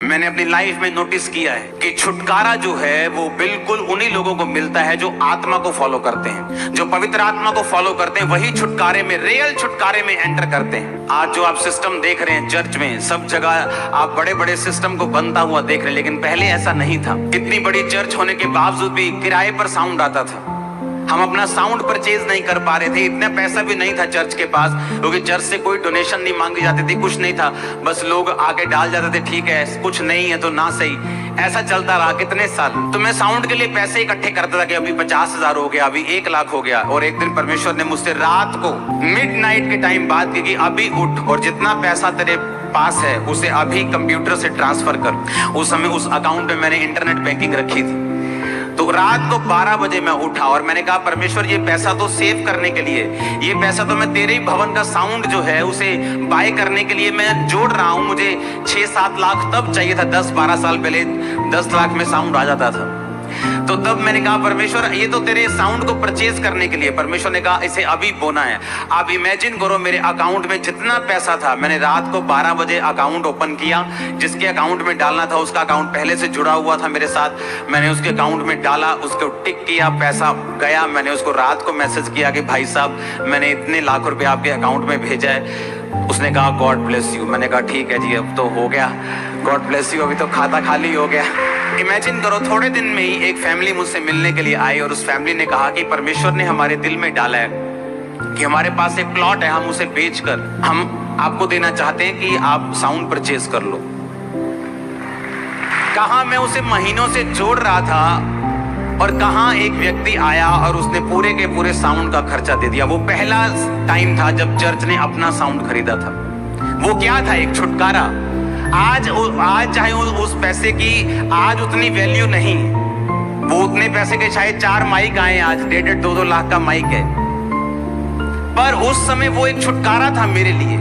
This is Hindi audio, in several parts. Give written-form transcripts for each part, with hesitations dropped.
मैंने अपनी लाइफ में नोटिस किया है कि छुटकारा जो है वो बिल्कुल उन्हीं लोगों को मिलता है जो आत्मा को फॉलो करते हैं, जो पवित्र आत्मा को फॉलो करते हैं, वही छुटकारे में, रियल छुटकारे में एंटर करते हैं। आज जो आप सिस्टम देख रहे हैं चर्च में, सब जगह आप बड़े बड़े सिस्टम को बनता हुआ देख रहे हैं, लेकिन पहले ऐसा नहीं था। इतनी बड़ी चर्च होने के बावजूद भी किराए पर साउंड आता था। हम अपना साउंड परचेज नहीं कर पा रहे थे, इतना पैसा भी नहीं था चर्च के पास, क्योंकि चर्च से कोई डोनेशन नहीं मांगी जाती थी, कुछ नहीं था, बस लोग आके डाल जाते थे, ठीक है कुछ नहीं है तो ना सही। ऐसा चलता रहा कितने साल। तो मैं साउंड के लिए पैसे इकट्ठे करता था कि अभी 50,000 हो गया, अभी 1 लाख हो गया। और एक दिन परमेश्वर ने मुझसे रात को मिडनाइट के टाइम बात की कि अभी उठ और जितना पैसा तेरे पास है उसे अभी कंप्यूटर से ट्रांसफर कर। उस समय उस अकाउंट में मैंने इंटरनेट बैंकिंग रखी थी। तो रात को 12 बजे मैं उठा और मैंने कहा परमेश्वर ये पैसा तो सेव करने के लिए, ये पैसा तो मैं तेरे ही भवन का साउंड जो है उसे बाय करने के लिए मैं जोड़ रहा हूं। मुझे 6-7 लाख तब चाहिए था, 10-12 साल पहले 10 लाख में साउंड आ जाता था। तो तब मैंने कहा परमेश्वर ये तो तेरे साउंड को परचेज करने के लिए। परमेश्वर ने कहा इसे अभी बोना है। आप इमेजिन करो मेरे अकाउंट में जितना पैसा था, मैंने रात को 12 बजे अकाउंट ओपन किया, जिसके अकाउंट में डालना था उसका अकाउंट पहले से जुड़ा हुआ था मेरे साथ, मैंने उसके अकाउंट में डाला, उसको टिक किया, पैसा गया। मैंने उसको रात को मैसेज किया कि भाई साहब मैंने इतने लाख रुपए आपके अकाउंट में भेजा है। उसने कहा गॉड ब्लेस यू। मैंने कहा ठीक है जी अब तो हो गया, गॉड ब्लेस यू, अभी तो खाता खाली हो गया। इमेजिन करो थोड़े दिन में ही एक फैमिली मुझसे मिलने के लिए आई और उस फैमिली ने कहा कि परमेश्वर ने हमारे दिल में डाला है कि हमारे पास एक प्लॉट है, हम उसे बेचकर हम आपको देना चाहते हैं कि आप साउंड परचेज कर लो। कहां मैं उसे महीनों से जोड़ रहा था और कहां एक व्यक्ति आया और उसने पूरे के पूरे साउंड का खर्चा दे दिया। वो पहला टाइम था जब चर्च ने अपना साउंड खरीदा था। वो क्या था? एक छुटकारा। आज चाहे उस पैसे की आज उतनी वैल्यू नहीं, वो उतने पैसे के शायद 4 माइक आए, आज 1.5-2 लाख का माइक है, पर उस समय वो एक छुटकारा था मेरे लिए।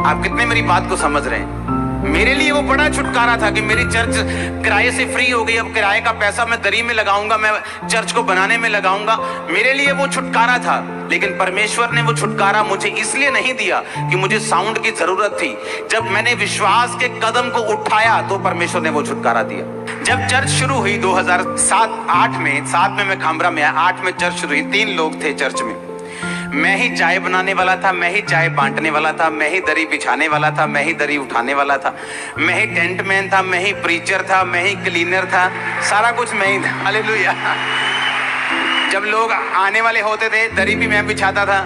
आप कितने मेरी बात को समझ रहे हैं? मेरे लिए वो बड़ा छुटकारा था कि मेरी चर्च किराए से फ्री हो गई। अब किराए का पैसा मैं दरी में लगाऊंगा, मैं चर्च को बनाने में लगाऊंगा। मेरे लिए वो छुटकारा था। लेकिन परमेश्वर ने वो छुटकारा मुझे इसलिए नहीं दिया कि मुझे साउंड की जरूरत थी। जब मैंने विश्वास के कदम को उठाया तो परमेश्वर ने वो छुटकारा दिया। जब चर्च शुरू हुई 2007-8 में, 7 में मैं खामरा में आया, 8 में चर्च शुरू हुई, 3 लोग थे चर्च में। मैं ही चाय बनाने वाला था, मैं ही चाय बांटने वाला था, मैं ही दरी बिछाने वाला था, मैं ही दरी उठाने वाला था, मैं ही टेंट मैन था, मैं ही प्रीचर था, मैं ही क्लीनर था, सारा कुछ मैं ही था। हालेलुया। जब लोग आने वाले होते थे दरी भी मैं बिछाता था,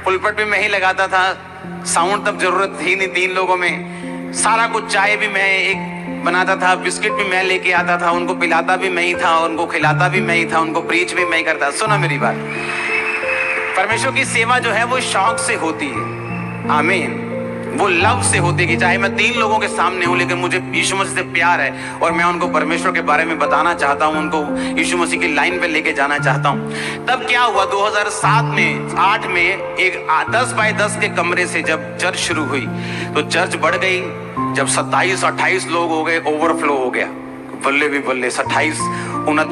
पुलपट भी मैं ही लगाता था। साउंड तब जरूरत थी नहीं 3 लोगों में। सारा कुछ, चाय भी मैं एक बनाता था, बिस्किट भी मैं लेके आता था, उनको पिलाता भी मैं ही था, उनको खिलाता भी मैं ही था, उनको प्रीच भी मैं ही करता। सुना मेरी बात। परमेश्वर की सेवा जो है वो शौक से होती है, आमीन। वो लव से होती है कि चाहे मैं 3 लोगों के सामने हूं, लेकिन मुझे यीशु मसीह से प्यार है और मैं उनको परमेश्वर के बारे में बताना चाहता हूं, उनको यीशु मसीह की लाइन पे लेके जाना चाहता हूं। तब क्या हुआ 2007-8 में एक 10 बाय 10 के कमरे से जब चर्च शुरू हुई तो चर्च बढ़ गई। जब 27-28 लोग हो गए, ओवरफ्लो हो गया। बल्ले भी बल्ले, 27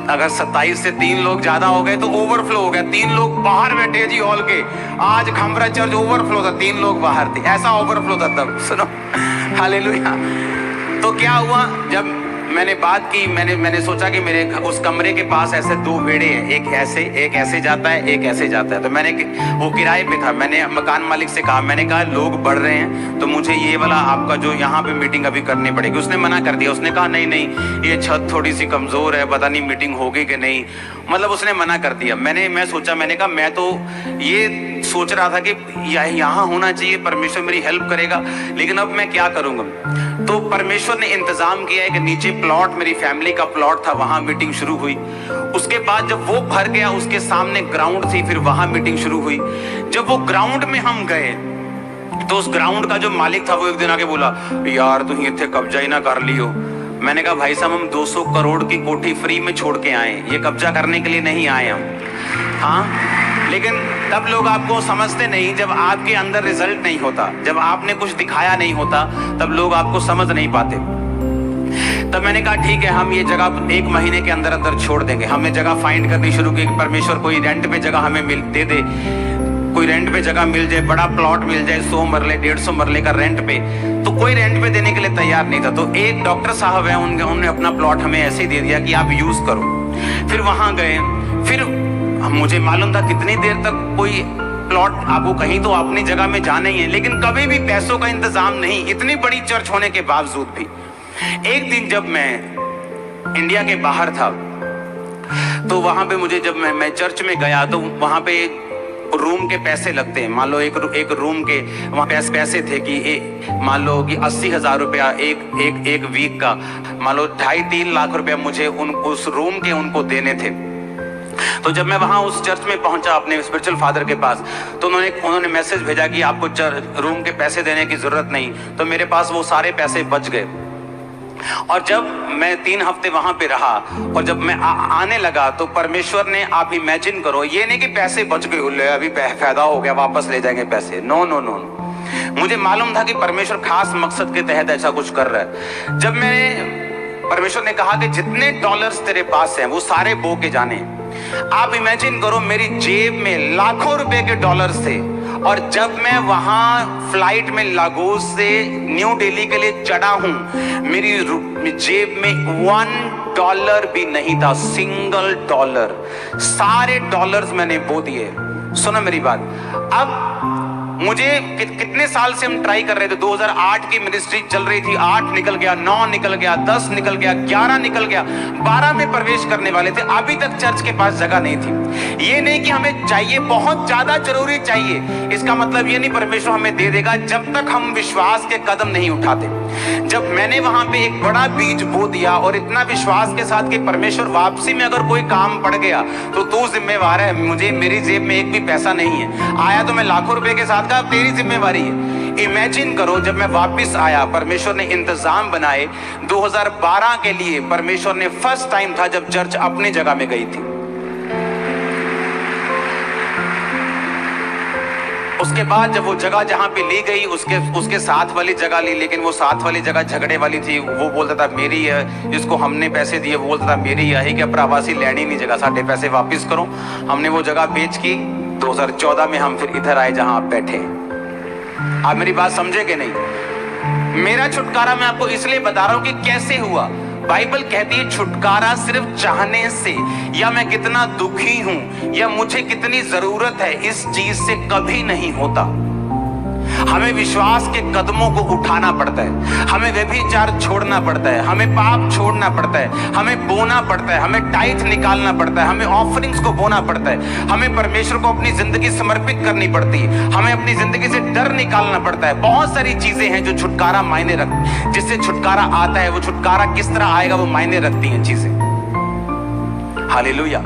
अगर 27 से 3 लोग ज्यादा हो गए तो ओवरफ्लो हो गया। 3 लोग बाहर बैठे जी हॉल के। आज खामरा चर्च ओवरफ्लो था, 3 लोग बाहर थे, ऐसा ओवरफ्लो था तब। सुनो, हालेलुया। तो क्या हुआ, जब मैंने बात की, मैंने सोचा कि मेरे उस कमरे के पास ऐसे 2 बेड़े हैं, एक ऐसे जाता है, एक ऐसे जाता है। तो मैंने, वो किराए पे था, मैंने मकान मालिक से कहा, मैंने कहा लोग बढ़ रहे हैं तो मुझे ये वाला आपका जो यहाँ पे मीटिंग अभी करनी पड़ेगी। उसने मना कर दिया। उसने कहा नहीं ये छत थोड़ी सी कमजोर है, पता नहीं मीटिंग होगी कि नहीं, मतलब उसने मना कर दिया। मैं सोचा, मैंने कहा मैं तो ये सोच रहा था कि यहाँ होना चाहिए, परमेश्वर मेरी हेल्प करेगा, लेकिन अब मैं क्या करूंगा। तो परमेश्वर ने इंतजाम किया है कि नीचे प्लॉट, मेरी फैमिली का प्लॉट था, वहां मीटिंग शुरू हुई। उसके बाद जब वो भर गया, उसके सामने ग्राउंड थी, फिर वहां मीटिंग शुरू हुई। जब वो ग्राउंड में हम गए तो उस ग्राउंड का जो मालिक था वो एक दिन आके बोला, यार तुम इतने कब्जा ही ना कर लियो। मैंने कहा भाई साहब हम 200 करोड़ की कोठी फ्री में छोड़ के आए, ये कब्जा करने के लिए नहीं आए हम। हाँ, लेकिन तब लोग आपको समझते नहीं, जब आपके अंदर रिजल्ट नहीं होता, जब आपने कुछ दिखाया नहीं होता, तब लोग आपको समझ नहीं पाते। तब मैंने कहा ठीक है, हम ये जगह 1 महीने के अंदर अंदर छोड़ देंगे। हमने जगह फाइंड करनी शुरू की, परमेश्वर कोई रेंट पे जगह हमें दे दे। कोई रेंट पे जगह मिल जाए, बड़ा प्लॉट मिल जाए, 100 मरले 150 मरले का रेंट पे, तो कोई रेंट पे देने के लिए तैयार नहीं था। तो एक डॉक्टर साहब है, उन्होंने अपना प्लॉट हमें ऐसे ही दे दिया कि आप यूज करो। फिर वहां गए, फिर मुझे मालूम था कितनी देर तक कोई प्लॉट आपको कहीं तो अपनी जगह में जाना ही है, लेकिन कभी भी पैसों का इंतजाम नहीं, इतनी बड़ी चर्च होने के बावजूद भी। एक दिन जब मैं इंडिया के बाहर था, तो वहां पे मुझे जब मैं चर्च में गया, तो वहां पे रूम के पैसे लगते हैं। मान लो एक रूम के वहां पैसे थे कि मान लो कि 80,000 रुपया एक वीक का, मान लो 2.5-3 लाख रुपया मुझे उस रूम के उनको देने थे। तो जब मैं वहां उस चर्च में पहुंचा अपने स्पिरिचुअल फादर के पास, तो उन्होंने मैसेज भेजा कि आपको रूम के पैसे देने की जरूरत नहीं। तो मेरे पास वो सारे पैसे बच गए। और जब मैं 3 हफ्ते वहां पे रहा और जब मैं आने लगा, तो परमेश्वर ने, आप इमेजिन करो, ये नहीं कि पैसे बच गए, अभी फायदा हो गया वापस ले जाएंगे पैसे, नो नो नो। मुझे मालूम था कि परमेश्वर खास मकसद के तहत ऐसा कुछ कर रहा है। जब परमेश्वर ने कहा कि जितने डॉलर्स तेरे पास हैं वो सारे बो के जाने। आप इमेजिन करो, मेरी जेब में लाखों रुपए के डॉलर्स थे, और जब मैं वहां फ्लाइट में लागोस से न्यू दिल्ली के लिए चढ़ा हूं, मेरी जेब में $1 भी नहीं था, सिंगल डॉलर। सारे डॉलर्स मैंने बो दिए। सुनो मेरी बात, अब मुझे कितने साल से हम ट्राई कर रहे थे। 2008 की मिनिस्ट्री चल रही थी, 8 निकल गया, 9 निकल गया, 10 निकल गया, 11 निकल गया, 12 में प्रवेश करने वाले थे, अभी तक चर्च के पास जगह नहीं थी। ये नहीं कि हमें चाहिए, बहुत ज्यादा जरूरी चाहिए, इसका मतलब ये नहीं परमेश्वर हमें दे देगा जब तक हम विश्वास के कदम नहीं उठाते। जब मैंने वहां पे एक बड़ा बीज बो दिया और इतना विश्वास के साथ कि परमेश्वर वापसी में अगर कोई काम पड़ गया तो तू जिम्मेवार है, मुझे मेरी जेब में एक भी पैसा नहीं है, आया तो मैं लाखों रुपए के साथ का, तेरी जिम्मेवारी है। इमेजिन करो, जब मैं वापस आया, परमेश्वर ने इंतजाम बनाए। 2012 के लिए परमेश्वर ने, फर्स्ट टाइम था जब चर्च अपनी जगह में गई थी। उसके बाद जब वो जगह जहां पे ली गई, उसके साथ वाली जगह ली, लेकिन वो साथ वाली जगह झगड़े वाली थी। वो बोलता था मेरी है, जिसको हमने पैसे दिए वो बोलता था मेरी है कि प्रवासी लेनी नहीं जगह, साढ़े पैसे वापस करो। हमने वो जगह बेच की। 2014 में हम फिर इधर आए जहां आप बैठे। आप मेरी बात समझे कि नहीं? मेरा छुटकारा मैं आपको इसलिए बता रहा हूं कि कैसे हुआ। बाइबल कहती है छुटकारा सिर्फ चाहने से, या मैं कितना दुखी हूं, या मुझे कितनी जरूरत है, इस चीज से कभी नहीं होता। हमें विश्वास के कदमों को उठाना पड़ता है, हमें व्यभिचार छोड़ना पड़ता है, हमें पाप छोड़ना पड़ता है, हमें बोना पड़ता है, हमें टाइथ निकालना पड़ता है, हमें ऑफरिंग्स को बोना पड़ता है, हमें परमेश्वर को अपनी जिंदगी समर्पित करनी पड़ती है, हमें अपनी जिंदगी से डर निकालना पड़ता है। बहुत सारी चीजें हैं जो छुटकारा मायने रखती, जिससे छुटकारा आता है। वो छुटकारा किस तरह आएगा वो मायने रखती हैं चीजें। हालेलुया।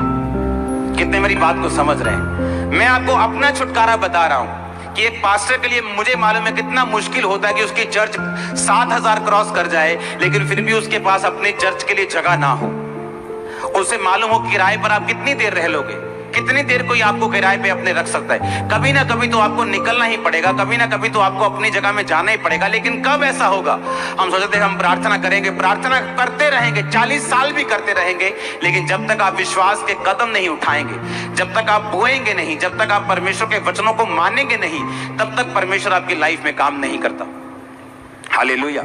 कितने मेरी बात को समझ रहे हैं? मैं आपको अपना छुटकारा बता रहा हूं कि एक पास्टर के लिए मुझे मालूम है कितना मुश्किल होता है कि उसकी चर्च 7,000 क्रॉस कर जाए, लेकिन फिर भी उसके पास अपने चर्च के लिए जगह ना हो। उसे मालूम हो किराए पर आप कितनी देर रह लोगे, कितनी देर कोई आपको किराए पे अपने रख सकता है। कभी ना कभी तो आपको निकलना ही पड़ेगा, कभी ना कभी तो आपको अपनी जगह में जाना ही पड़ेगा। लेकिन कब ऐसा होगा? हम सोचते हैं हम प्रार्थना करेंगे, प्रार्थना करते रहेंगे, 40 साल भी करते रहेंगे, लेकिन जब तक आप विश्वास के कदम नहीं उठाएंगे, जब तक आप बोएंगे नहीं, जब तक आप परमेश्वर के वचनों को मानेंगे नहीं, तब तक परमेश्वर आपकी लाइफ में काम नहीं करता। हालेलुया।